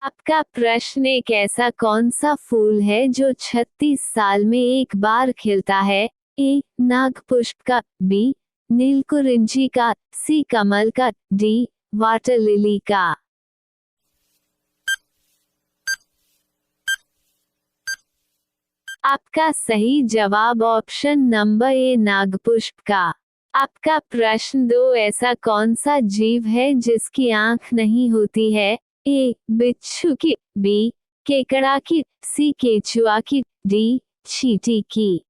आपका प्रश्न एक ऐसा कौन सा फूल है जो 36 साल में एक बार खिलता है? ए. नागपुष्प का, बी. नीलकुरिंची का, सी. कमल का, डी. वाटर लिली का। आपका सही जवाब ऑप्शन नंबर ए नागपुष्प का। आपका प्रश्न 2 ऐसा कौन सा जीव है जिसकी आंख नहीं होती है? ए. बिच्छू की, बी. केकड़ा की, सी. केचुआ की, डी. चींटी की।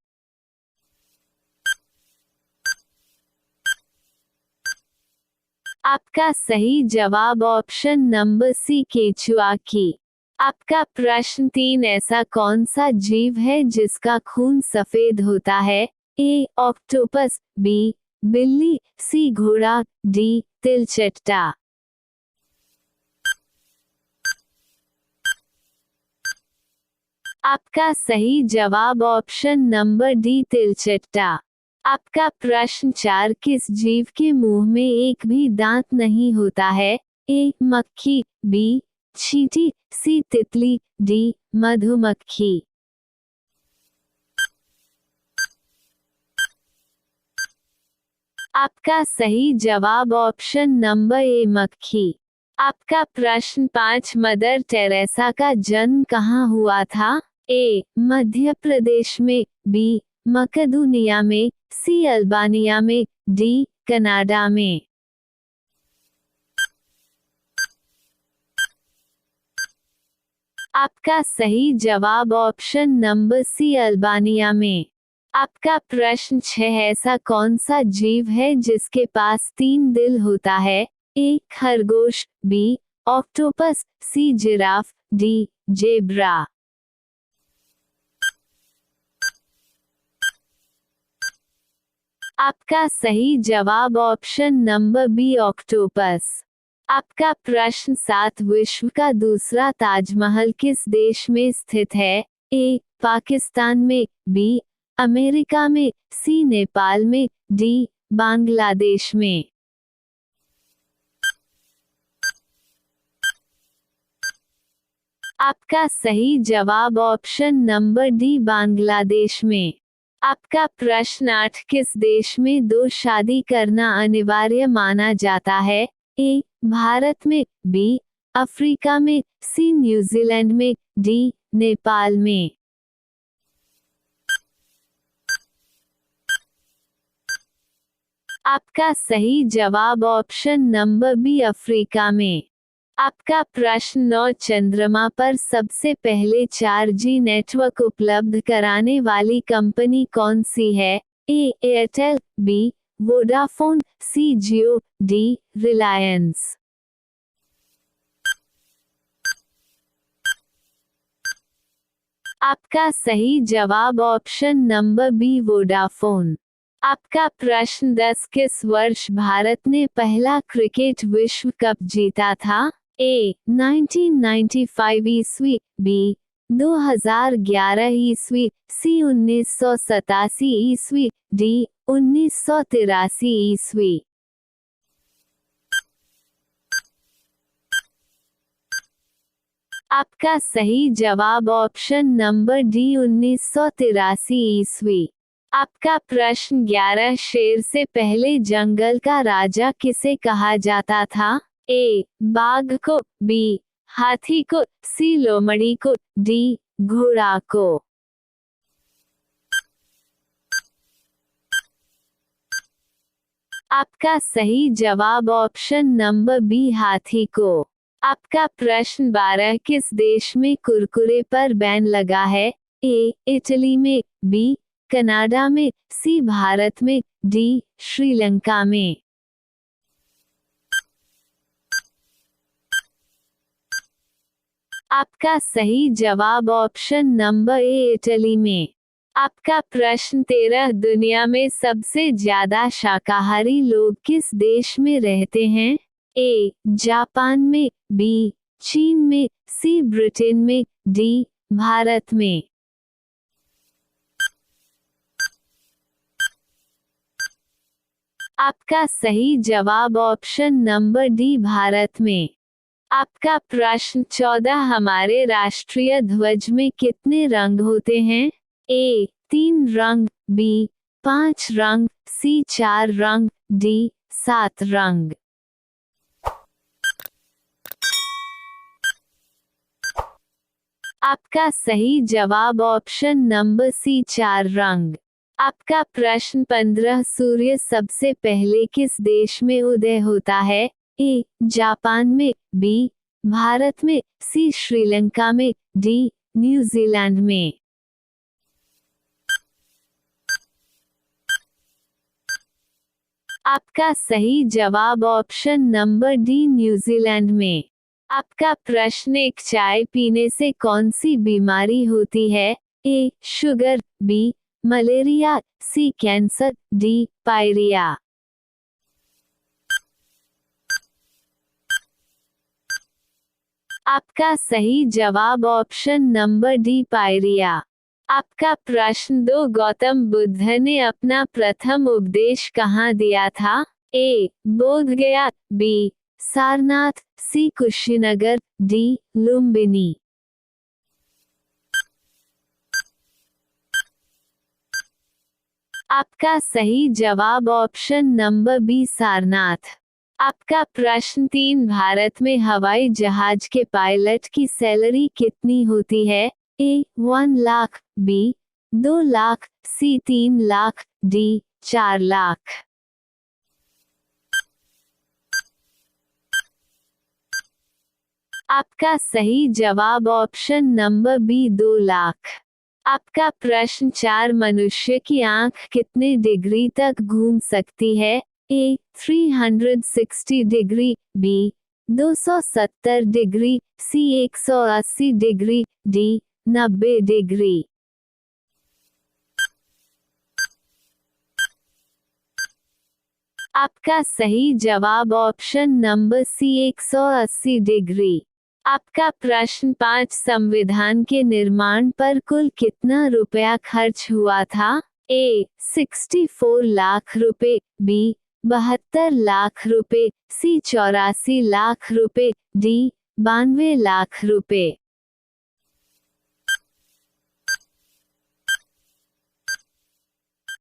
आपका सही जवाब ऑप्शन नंबर सी केचुआ की। आपका प्रश्न 3 ऐसा कौन सा जीव है जिसका खून सफेद होता है? ए. Octopus, B. बिल्ली, सी. घोड़ा, डी. तिलचट्टा। आपका सही जवाब ऑप्शन नंबर डी तिलचट्टा। आपका प्रश्न 4 किस जीव के मुंह में एक भी दांत नहीं होता है? ए. मक्खी, बी. चींटी, सी. तितली, डी. मधुमक्खी। आपका सही जवाब ऑप्शन नंबर ए मक्खी। आपका प्रश्न 5 मदर टेरेसा का जन्म कहाँ हुआ था? ए. मध्य प्रदेश में, बी. मकदूनिया में, सी. अल्बानिया में, डी. कनाडा में। आपका सही जवाब ऑप्शन नंबर सी अल्बानिया में। आपका प्रश्न 6 ऐसा कौन सा जीव है जिसके पास 3 दिल होता है? ए. खरगोश, B. Octopus, C. Giraffe, D. Zebra. आपका सही जवाब ऑप्शन नंबर बी ऑक्टोपस। आपका प्रश्न 7 विश्व का दूसरा ताजमहल किस देश में स्थित है? ए. पाकिस्तान में, बी. अमेरिका में, सी. नेपाल में, डी. बांग्लादेश में। आपका सही जवाब ऑप्शन नंबर डी बांग्लादेश में। आपका प्रश्न 8 किस देश में 2 शादी करना अनिवार्य माना जाता है? ए. भारत में, बी. अफ्रीका में, सी. न्यूजीलैंड में, डी. नेपाल में। आपका सही जवाब ऑप्शन नंबर बी अफ्रीका में। आपका प्रश्न 9 चंद्रमा पर सबसे पहले 4G नेटवर्क उपलब्ध कराने वाली कंपनी कौन सी है? A. Airtel, B. Vodafone, C. Jio, D. Reliance. आपका सही जवाब ऑप्शन नंबर बी वोडाफोन। आपका प्रश्न 10 किस वर्ष भारत ने पहला क्रिकेट विश्व कप जीता था? ए. 1995 ईस्वी, बी. 2011 ईस्वी, सी. 1987 ईस्वी, डी. 1983 ईस्वी। आपका सही जवाब ऑप्शन नंबर डी 1983 ईस्वी। आपका प्रश्न 11 शेर से पहले जंगल का राजा किसे कहा जाता था? ए. बाघ को, बी. हाथी को, सी. लोमड़ी को, डी. घोड़ा को। आपका सही जवाब ऑप्शन नंबर बी हाथी को। आपका प्रश्न 12 किस देश में कुरकुरे पर बैन लगा है? ए. इटली में, बी. कनाडा में, सी. भारत में, डी. श्रीलंका में। आपका सही जवाब ऑप्शन नंबर ए इटली में। आपका प्रश्न 13 दुनिया में सबसे ज्यादा शाकाहारी लोग किस देश में रहते हैं? ए. जापान में, बी. चीन में, सी. ब्रिटेन में, डी. भारत में। आपका सही जवाब ऑप्शन नंबर डी भारत में। आपका प्रश्न 14, हमारे राष्ट्रीय ध्वज में कितने रंग होते हैं? ए 3 रंग, बी 5 रंग, सी 4 रंग, डी 7 रंग। आपका सही जवाब ऑप्शन नंबर सी 4 रंग। आपका प्रश्न 15, सूर्य सबसे पहले किस देश में उदय होता है? ए जापान में, बी भारत में, सी श्रीलंका में, डी न्यूजीलैंड में। आपका सही जवाब ऑप्शन नंबर डी न्यूजीलैंड में। आपका प्रश्न 1, चाय पीने से कौन सी बीमारी होती है? ए शुगर, बी मलेरिया, सी कैंसर, डी पायरिया। आपका सही जवाब ऑप्शन नंबर डी पायरिया। आपका प्रश्न 2, गौतम बुद्ध ने अपना प्रथम उपदेश कहाँ दिया था? ए बोध गया, बी सारनाथ, सी कुशीनगर, डी लुम्बिनी। आपका सही जवाब ऑप्शन नंबर बी सारनाथ। आपका प्रश्न 3, भारत में हवाई जहाज के पायलट की सैलरी कितनी होती है? ए 1 लाख, बी 2 लाख, सी 3 लाख, डी 4 लाख। आपका सही जवाब ऑप्शन नंबर बी 2 लाख। आपका प्रश्न 4, मनुष्य की आंख कितने डिग्री तक घूम सकती है? ए 360 डिग्री, बी 270 डिग्री, सी 180 डिग्री, डी 90 डिग्री। आपका सही जवाब ऑप्शन नंबर सी 180 डिग्री। आपका प्रश्न 5, संविधान के निर्माण पर कुल कितना रुपया खर्च हुआ था? ए 64 लाख रुपए, बी 72 लाख रुपए, सी 84 लाख रुपए, डी 92 लाख रुपए।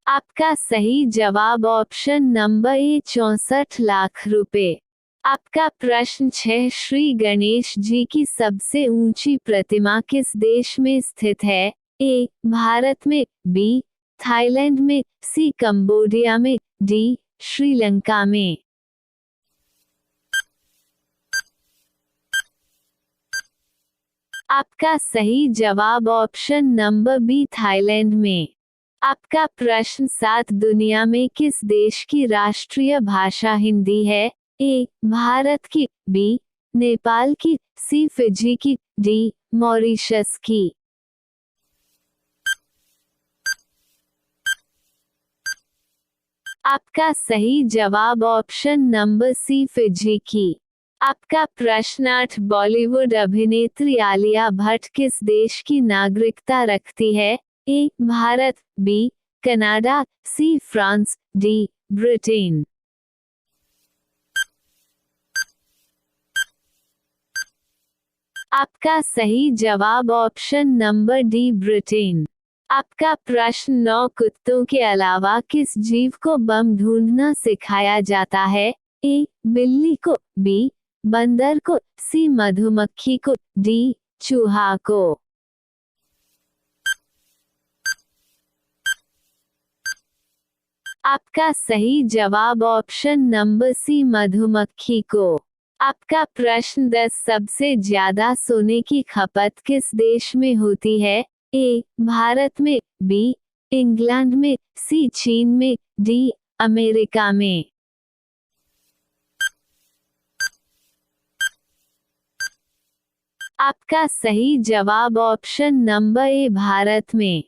आपका सही जवाब ऑप्शन नंबर ए 64 लाख रुपए। आपका प्रश्न 6, श्री गणेश जी की सबसे ऊंची प्रतिमा किस देश में स्थित है? ए भारत में, बी थाईलैंड में, सी कंबोडिया में, डी श्रीलंका में। आपका सही जवाब ऑप्शन नंबर बी थाईलैंड में। आपका प्रश्न 7, दुनिया में किस देश की राष्ट्रीय भाषा हिंदी है? ए भारत की, बी नेपाल की, सी फिजी की, डी मॉरिशस की। आपका सही जवाब ऑप्शन नंबर सी फिजी की। आपका प्रश्न 8, बॉलीवुड अभिनेत्री आलिया भट्ट किस देश की नागरिकता रखती है? A Bharat, B Canada, C France, D Britain. आपका सही जवाब ऑप्शन नंबर डी ब्रिटेन। आपका प्रश्न 9, कुत्तों के अलावा किस जीव को बम ढूंढना सिखाया जाता है? ए बिल्ली को, बी बंदर को, सी मधुमक्खी को, डी चूहा को। आपका सही जवाब ऑप्शन नंबर सी मधुमक्खी को। आपका प्रश्न 10, सबसे ज्यादा सोने की खपत किस देश में होती है? ए भारत में, बी इंग्लैंड में, सी चीन में, डी अमेरिका में। आपका सही जवाब ऑप्शन नंबर ए भारत में।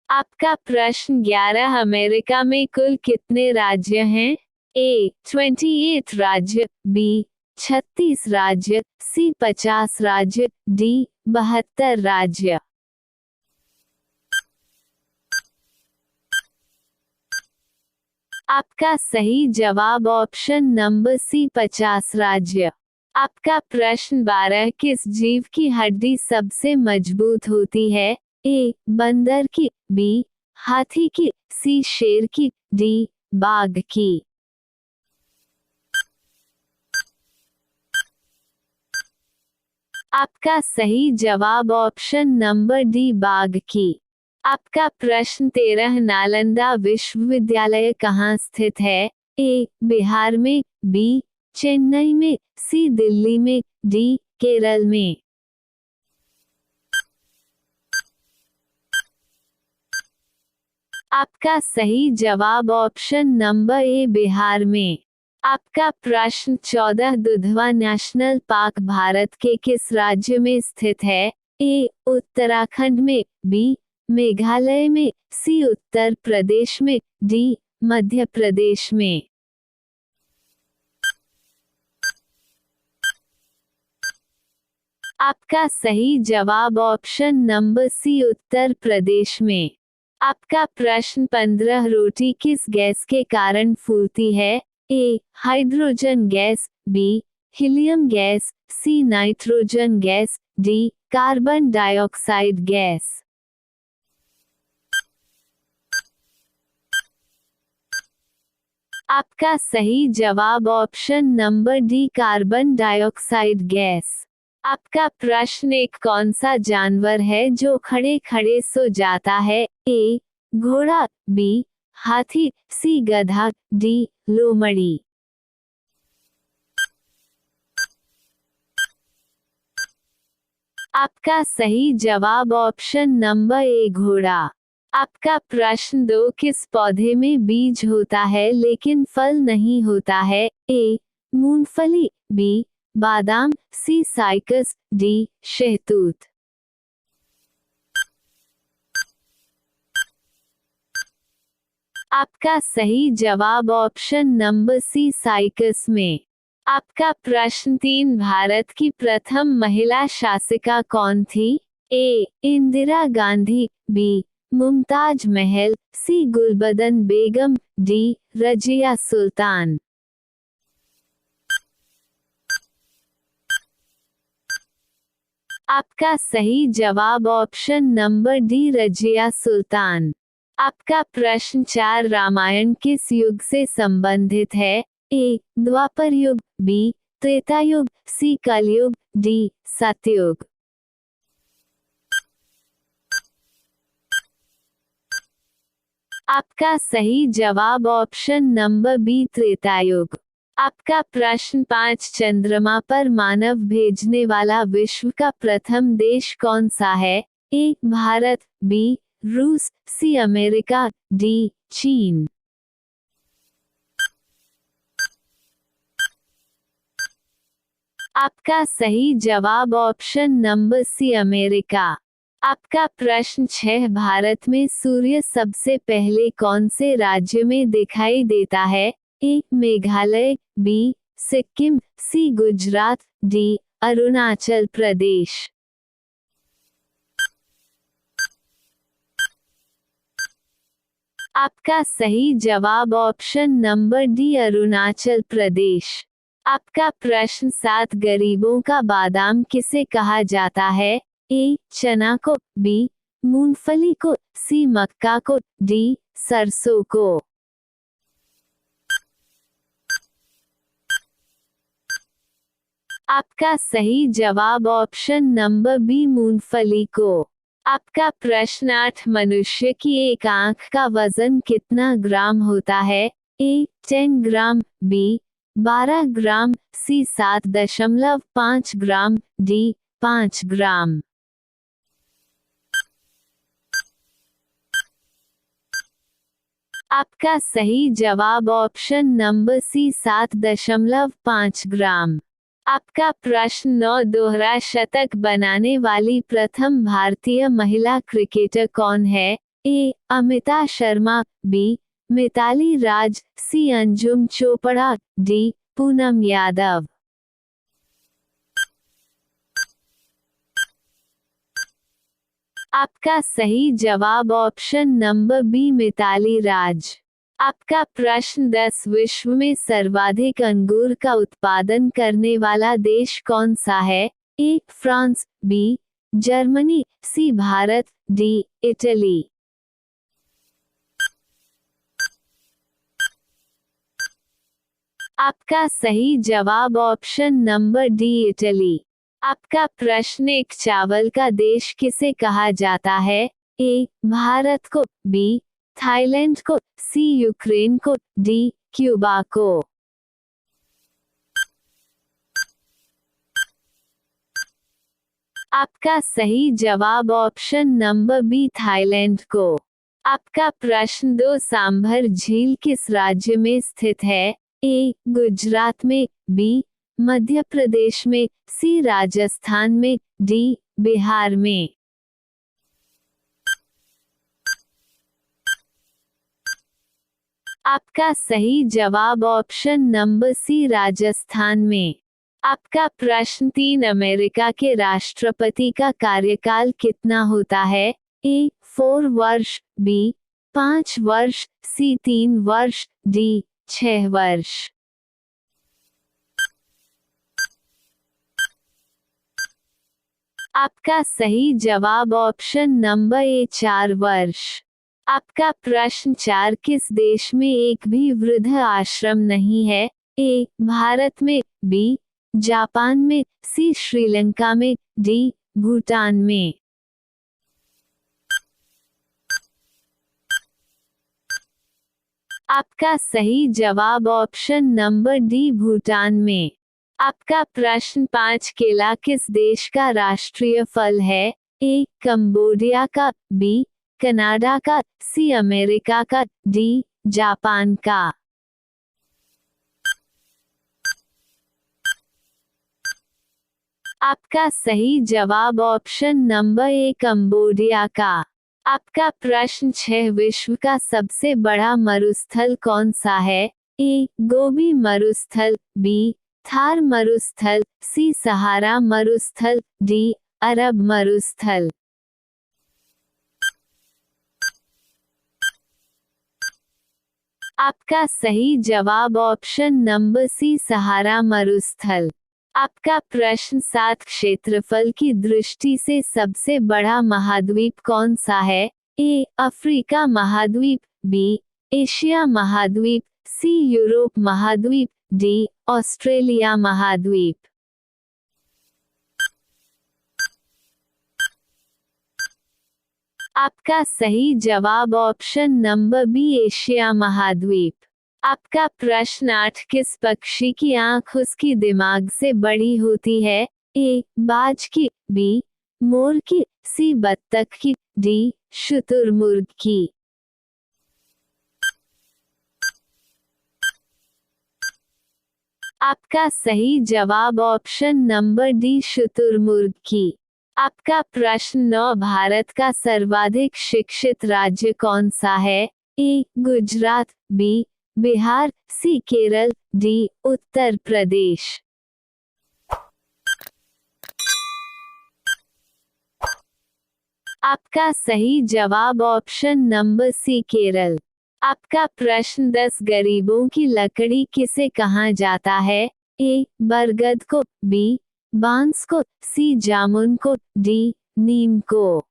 आपका प्रश्न 11, अमेरिका में कुल कितने राज्य हैं? ए 28 राज्य, बी 36 राज्य, सी 50 राज्य, डी 72 राज्य। आपका सही जवाब ऑप्शन नंबर सी 50 राज्य। आपका प्रश्न 12, किस जीव की हड्डी सबसे मजबूत होती है? ए बंदर की, बी हाथी की, सी शेर की, डी बाघ की। आपका सही जवाब ऑप्शन नंबर डी बाघ की। आपका प्रश्न 13, नालंदा विश्वविद्यालय कहाँ स्थित है? ए बिहार में, बी चेन्नई में, सी दिल्ली में, डी केरल में। आपका सही जवाब ऑप्शन नंबर ए बिहार में। आपका प्रश्न 14, दुधवा नेशनल पार्क भारत के किस राज्य में स्थित है? ए उत्तराखंड में, बी मेघालय में, सी उत्तर प्रदेश में, डी मध्य प्रदेश में। आपका सही जवाब option number C Uttar Pradesh में। आपका प्रश्न 15, रोटी किस गैस के कारण फूलती है? A hydrogen gas, B helium gas, C nitrogen gas, D carbon dioxide gas. आपका सही जवाब option number D carbon dioxide gas. आपका प्रश्न 1, कौन सा जानवर है जो खड़े खड़े सो जाता है? ए घोड़ा, बी हाथी, सी गधा, डी लोमड़ी। आपका सही जवाब ऑप्शन नंबर ए घोड़ा। आपका प्रश्न 2, किस पौधे में बीज होता है लेकिन फल नहीं होता है? ए मूंगफली, बी बादाम, सी साइकस, डी शहतूत। आपका सही जवाब ऑप्शन नंबर सी साइकस में। आपका प्रश्न 3, भारत की प्रथम महिला शासिका कौन थी? ए इंदिरा गांधी, बी मुमताज महल, सी गुलबदन बेगम, डी रजिया सुल्तान। आपका सही जवाब option number D Razia Sultan. आपका प्रश्न 4, रामायण किस युग से संबंधित है? ए द्वापर युग, बी त्रेता युग, सी कलयुग, डी सतयुग। आपका सही जवाब ऑप्शन नंबर बी त्रेतायुग। आपका प्रश्न 5, चंद्रमा पर मानव भेजने वाला विश्व का प्रथम देश कौन सा है? ए भारत, बी रूस, सी अमेरिका, डी चीन। आपका सही जवाब ऑप्शन नंबर सी अमेरिका। आपका प्रश्न 6, भारत में सूर्य सबसे पहले कौन से राज्य में दिखाई देता है? ए मेघालय, बी सिक्किम, सी गुजरात, डी अरुणाचल प्रदेश। आपका सही जवाब option number D Arunachal Pradesh. आपका प्रश्न 7, गरीबों का बादाम किसे कहा जाता है? ए चना को, बी मूंगफली को, सी मक्का को, डी सरसों को। आपका सही जवाब ऑप्शन नंबर बी मूंगफली को। आपका प्रश्न 8, मनुष्य की एक आंख का वजन कितना ग्राम होता है? ए 10 ग्राम, बी 12 ग्राम, सी 7.5 ग्राम, डी 5 ग्राम। आपका सही जवाब ऑप्शन नंबर सी 7.5 ग्राम। आपका प्रश्न 9, दोहरा शतक बनाने वाली प्रथम भारतीय महिला क्रिकेटर कौन है? ए अमिता शर्मा, बी मिताली राज, सी अंजुम चोपड़ा, डी पूनम यादव। आपका सही जवाब ऑप्शन नंबर बी मिताली राज। आपका प्रश्न 10 विश्व में सर्वाधिक अंगूर का उत्पादन करने वाला देश कौन सा है? A France, B Germany, C Bharat, D Italy. आपका सही जवाब ऑप्शन नंबर डी इटली। आपका प्रश्न एक चावल का देश किसे कहा जाता है? ए भारत को, बी थाईलैंड को, सी यूक्रेन को, डी क्यूबा को। आपका सही जवाब ऑप्शन नंबर बी थाईलैंड को। आपका प्रश्न 2 सांभर झील किस राज्य में स्थित है? ए गुजरात में, बी मध्य प्रदेश में, सी राजस्थान में, डी बिहार में। आपका सही जवाब ऑप्शन नंबर सी राजस्थान में। आपका प्रश्न 3 अमेरिका के राष्ट्रपति का कार्यकाल कितना होता है? ए 4 वर्ष, बी 5 वर्ष, सी 3 वर्ष, डी 6 वर्ष। आपका सही जवाब ऑप्शन नंबर ए 4 वर्ष। आपका प्रश्न 4 किस देश में एक भी वृद्ध आश्रम नहीं है? ए भारत में, बी जापान में, सी श्रीलंका में, डी भूटान में। आपका सही जवाब ऑप्शन नंबर डी भूटान में। आपका प्रश्न 5 केला किस देश का राष्ट्रीय फल है? ए कंबोडिया का, बी कनाडा का, सी अमेरिका का, डी जापान का। आपका सही जवाब ऑप्शन नंबर ए कंबोडिया का। आपका प्रश्न 6 विश्व का सबसे बड़ा मरुस्थल कौन सा है? ए गोबी मरुस्थल, बी थार मरुस्थल, सी सहारा मरुस्थल, डी अरब मरुस्थल। आपका सही जवाब ऑप्शन नंबर सी सहारा मरुस्थल। आपका प्रश्न 7 क्षेत्रफल की दृष्टि से सबसे बड़ा महाद्वीप कौन सा है? ए अफ्रीका महाद्वीप, बी एशिया महाद्वीप, सी यूरोप महाद्वीप, डी ऑस्ट्रेलिया महाद्वीप। आपका सही जवाब ऑप्शन नंबर बी एशिया महाद्वीप। आपका प्रश्न 8 किस पक्षी की आंख उसकी दिमाग से बड़ी होती है? ए बाज की, बी मोर की, सी बत्तख की, डी शुतुरमुर्ग की। आपका सही जवाब ऑप्शन नंबर डी शुतुरमुर्ग की। आपका प्रश्न 9 भारत का सर्वाधिक शिक्षित राज्य कौन सा है? ए गुजरात, बी बिहार, सी केरल, डी उत्तर प्रदेश। आपका सही जवाब ऑप्शन नंबर सी केरल। आपका प्रश्न 10 गरीबों की लकड़ी किसे कहा जाता है? ए बरगद को, बी बांस को, सी जामुन को, डी नीम को।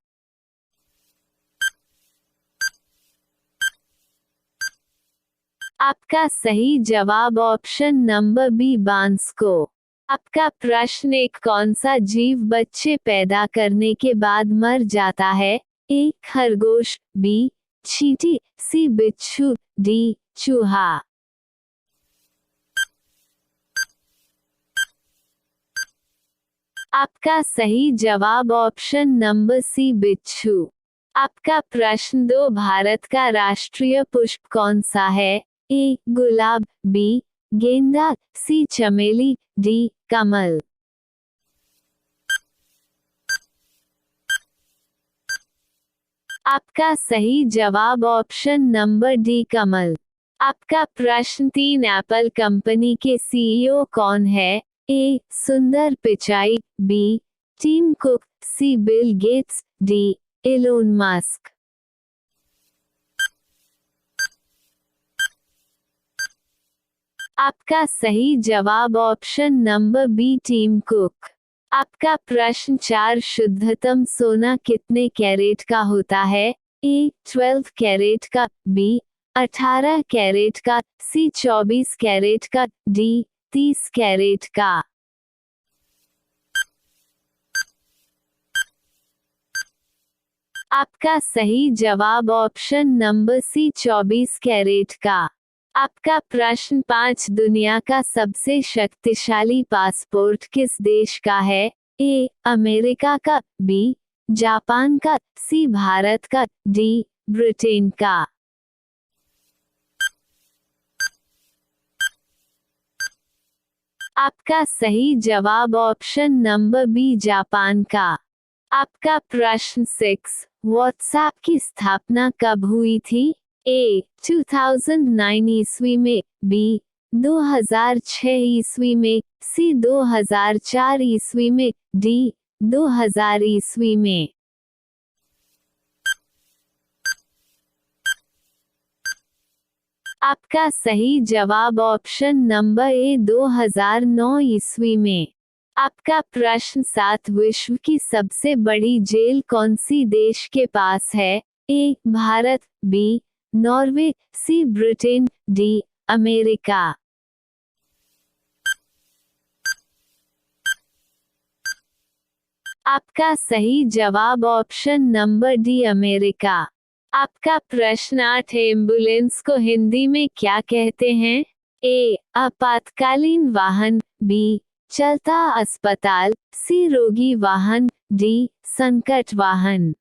आपका सही जवाब ऑप्शन नंबर बी बांस को। आपका प्रश्न एक कौन सा जीव बच्चे पैदा करने के बाद मर जाता है? ए खरगोश, बी चींटी, सी बिच्छू, डी चूहा। आपका सही जवाब ऑप्शन नंबर सी बिच्छू। आपका प्रश्न 2 भारत का राष्ट्रीय पुष्प कौन सा है? ए गुलाब, बी गेंदा, सी चमेली, डी कमल। आपका सही जवाब ऑप्शन नंबर डी कमल। आपका प्रश्न 3 एप्पल कंपनी के सीईओ कौन है? A Sundar Pichai, B Tim Cook, C Bill Gates, D Elon Musk. आपका सही जवाब option number B Tim Cook. आपका प्रश्न 4 शुद्धतम सोना कितने कैरेट का होता है? ए 12 कैरेट का, बी 18 कैरेट का, सी 24 कैरेट का, डी 30 कैरेट का। आपका सही जवाब ऑप्शन नंबर सी 24 कैरेट का। आपका प्रश्न 5 दुनिया का सबसे शक्तिशाली पासपोर्ट किस देश का है? ए अमेरिका का, बी जापान का, सी भारत का, डी ब्रिटेन का। आपका सही जवाब ऑप्शन नंबर बी जापान का। आपका प्रश्न 6 व्हाट्सएप की स्थापना कब हुई थी? ए 2009 ईस्वी में, बी 2006 ईस्वी में, सी 2004 ईस्वी में, डी 2000 ईस्वी में। आपका सही जवाब ऑप्शन नंबर ए 2009 ईस्वी में। आपका प्रश्न 7 विश्व की सबसे बड़ी जेल कौन सी देश के पास है? A Bharat, B Norway, C Britain, D America. आपका सही जवाब ऑप्शन नंबर डी अमेरिका। आपका प्रश्न 8 एम्बुलेंस को हिंदी में क्या कहते हैं? ए आपातकालीन वाहन, बी चलता अस्पताल, सी रोगी वाहन, डी संकट वाहन।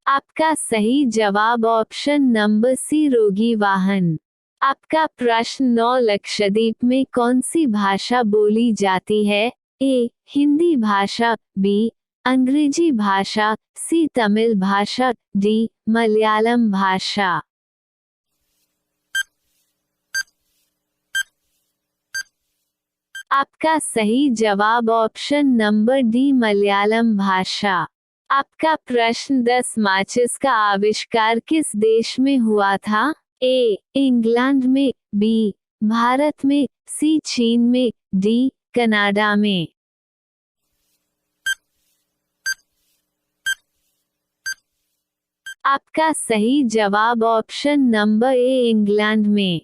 आपका सही जवाब ऑप्शन नंबर सी रोगी वाहन। आपका प्रश्न 9 लक्षद्वीप में कौन सी भाषा बोली जाती है? ए हिंदी भाषा, बी अंग्रेजी भाषा, सी तमिल भाषा, डी मलयालम भाषा। आपका सही जवाब ऑप्शन नंबर डी मलयालम भाषा। आपका प्रश्न 10 माचिस का आविष्कार किस देश में हुआ था? ए इंग्लैंड में, बी भारत में, सी चीन में, डी कनाडा में। आपका सही जवाब ऑप्शन नंबर ए इंग्लैंड में।